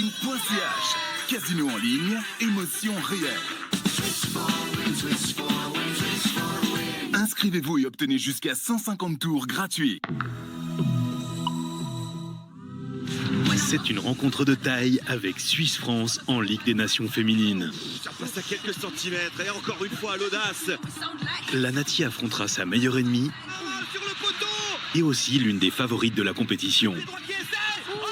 Casino.ch. Casino en ligne, émotion réelle. Inscrivez-vous et obtenez jusqu'à 150 tours gratuits. C'est une rencontre de taille avec Suisse-France en Ligue des Nations féminines. Ça passe à quelques centimètres et encore une fois l'audace. La Nati affrontera sa meilleure ennemie Sur le poteau. et aussi l'une des favorites de la compétition.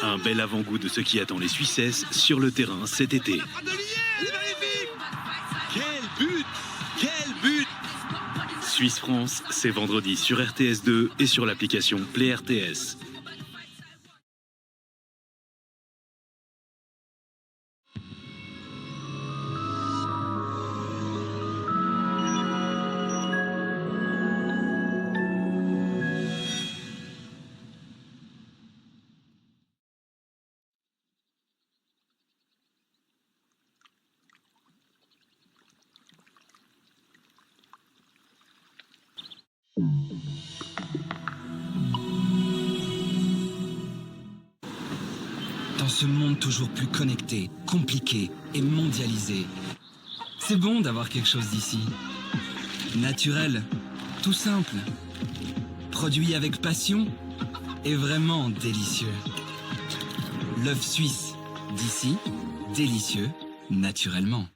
Un bel avant-goût de ce qui attend les Suissesses sur le terrain cet été. Frappe de Lier, elle est magnifique. Quel but. Quel but. Suisse-France, c'est vendredi sur RTS2 et sur l'application Play RTS. Dans ce monde toujours plus connecté, compliqué et mondialisé, c'est bon d'avoir quelque chose d'ici. Naturel, tout simple, produit avec passion et vraiment délicieux. L'œuf suisse, d'ici, délicieux, naturellement.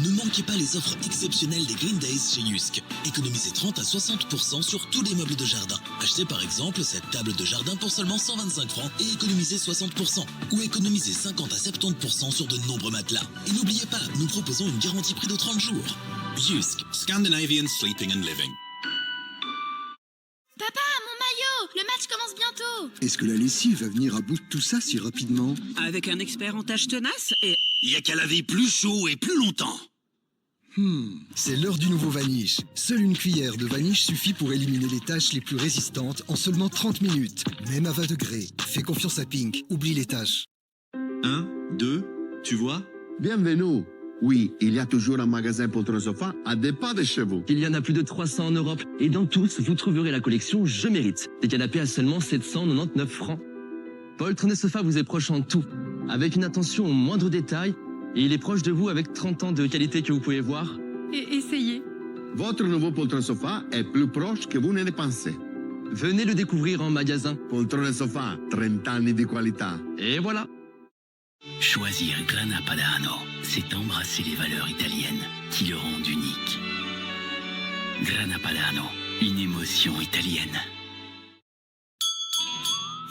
Ne manquez pas les offres exceptionnelles des Green Days chez Yusk. Économisez 30 à 60% sur tous les meubles de jardin. Achetez par exemple cette table de jardin pour seulement 125 francs et économisez 60%. Ou économisez 50 à 70% sur de nombreux matelas. Et n'oubliez pas, nous proposons une garantie prix de 30 jours. Yusk, Scandinavian Sleeping and Living. Papa, mon maillot! Le match commence bientôt! Est-ce que la lessive va venir à bout de tout ça si rapidement? Avec un expert en tâches tenaces et... Il y a qu'à laver plus chaud et plus longtemps. C'est l'heure du nouveau Vanish. Seule une cuillère de Vanish suffit pour éliminer les taches les plus résistantes en seulement 30 minutes. Même à 20 degrés. Fais confiance à Pink, oublie les taches. 1, 2, tu vois. Bienvenue. Oui, il y a toujours un magasin Poltron Sofa à deux pas de chez vous. Il y en a plus de 300 en Europe. Et dans tous, vous trouverez la collection Je Mérite. Des canapés à seulement 799 francs. Poltron et Sofa vous est proche en tout, avec une attention aux moindres détails. Et il est proche de vous avec 30 ans de qualité que vous pouvez voir. Et essayez. Votre nouveau Poltron Sofa est plus proche que vous ne le pensez. Venez le découvrir en magasin. Poltron Sofa, 30 anni di qualità. Et voilà. Choisir Grana Padano, c'est embrasser les valeurs italiennes qui le rendent unique. Grana Padano, une émotion italienne.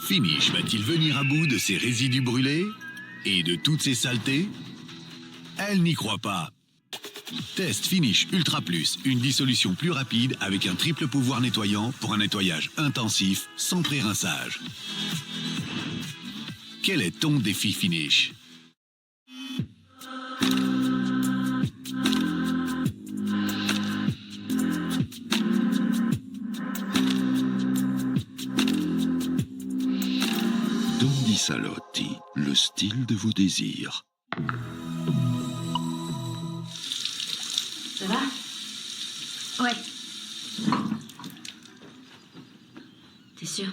Finish va-t-il venir à bout de ses résidus brûlés et de toutes ses saletés? Elle n'y croit pas. Test Finish Ultra Plus, une dissolution plus rapide avec un triple pouvoir nettoyant pour un nettoyage intensif sans pré-rinçage. Quel est ton défi Finish? Dondi Salotti, le style de vos désirs. Ça va? Ouais. T'es sûr?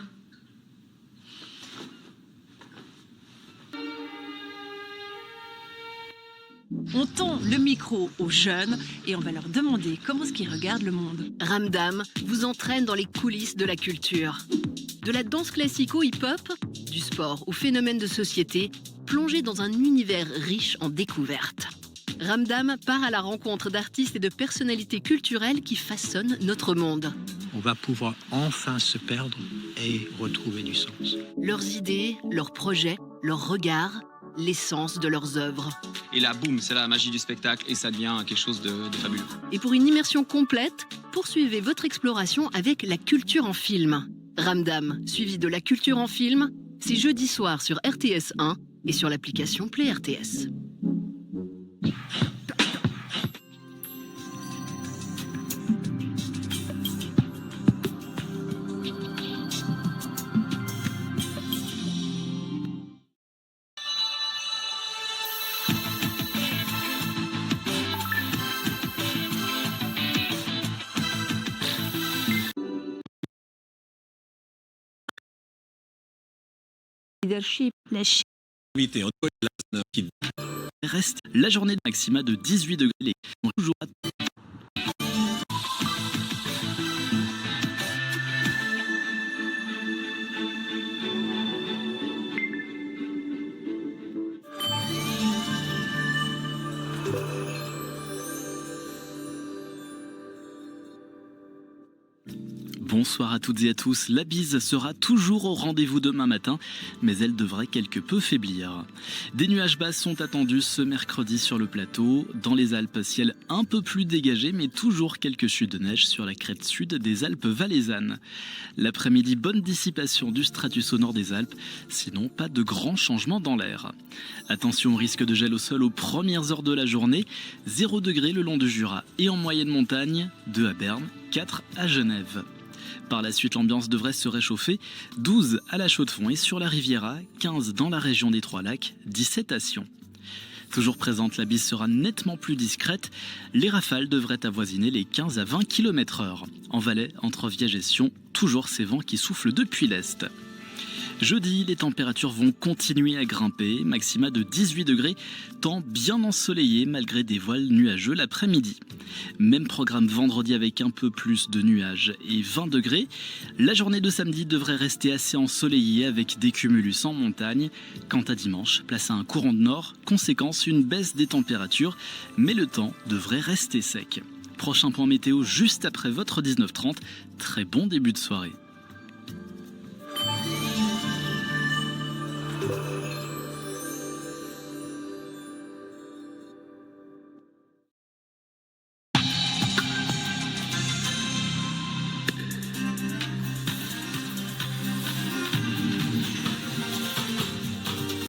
On tend le micro aux jeunes et on va leur demander comment est-ce qu'ils regardent le monde. Ramdam vous entraîne dans les coulisses de la culture. De la danse classique au hip-hop, du sport au phénomène de société, plongé dans un univers riche en découvertes. Ramdam part à la rencontre d'artistes et de personnalités culturelles qui façonnent notre monde. On va pouvoir enfin se perdre et retrouver du sens. Leurs idées, leurs projets, leurs regards, l'essence de leurs œuvres. Et là, boum, c'est la magie du spectacle et ça devient quelque chose de fabuleux. Et pour une immersion complète, poursuivez votre exploration avec la culture en film. Ramdam, suivi de la culture en film, c'est jeudi soir sur RTS 1 et sur l'application Play RTS. Leadership, Invité qui reste la journée de maxima de 18 degrés. Les sont toujours à... Bonsoir à toutes et à tous, la bise sera toujours au rendez-vous demain matin, mais elle devrait quelque peu faiblir. Des nuages bas sont attendus ce mercredi sur le plateau. Dans les Alpes, ciel un peu plus dégagé, mais toujours quelques chutes de neige sur la crête sud des Alpes valaisannes. L'après-midi, bonne dissipation du stratus au nord des Alpes, sinon pas de grands changements dans l'air. Attention au risque de gel au sol aux premières heures de la journée, 0 degré le long du Jura et en moyenne montagne, 2 à Berne, 4 à Genève. Par la suite, l'ambiance devrait se réchauffer, 12 à la Chaux-de-Fonds et sur la Riviera, 15 dans la région des Trois-Lacs, 17 à Sion. Toujours présente, la bise sera nettement plus discrète, les rafales devraient avoisiner les 15 à 20 km/h. En Valais, entre Viège et Sion, toujours ces vents qui soufflent depuis l'est. Jeudi, les températures vont continuer à grimper, maxima de 18 degrés, temps bien ensoleillé malgré des voiles nuageux l'après-midi. Même programme vendredi avec un peu plus de nuages et 20 degrés. La journée de samedi devrait rester assez ensoleillée avec des cumulus en montagne. Quant à dimanche, place à un courant de nord, conséquence une baisse des températures, mais le temps devrait rester sec. Prochain point météo juste après votre 19h30. Très bon début de soirée.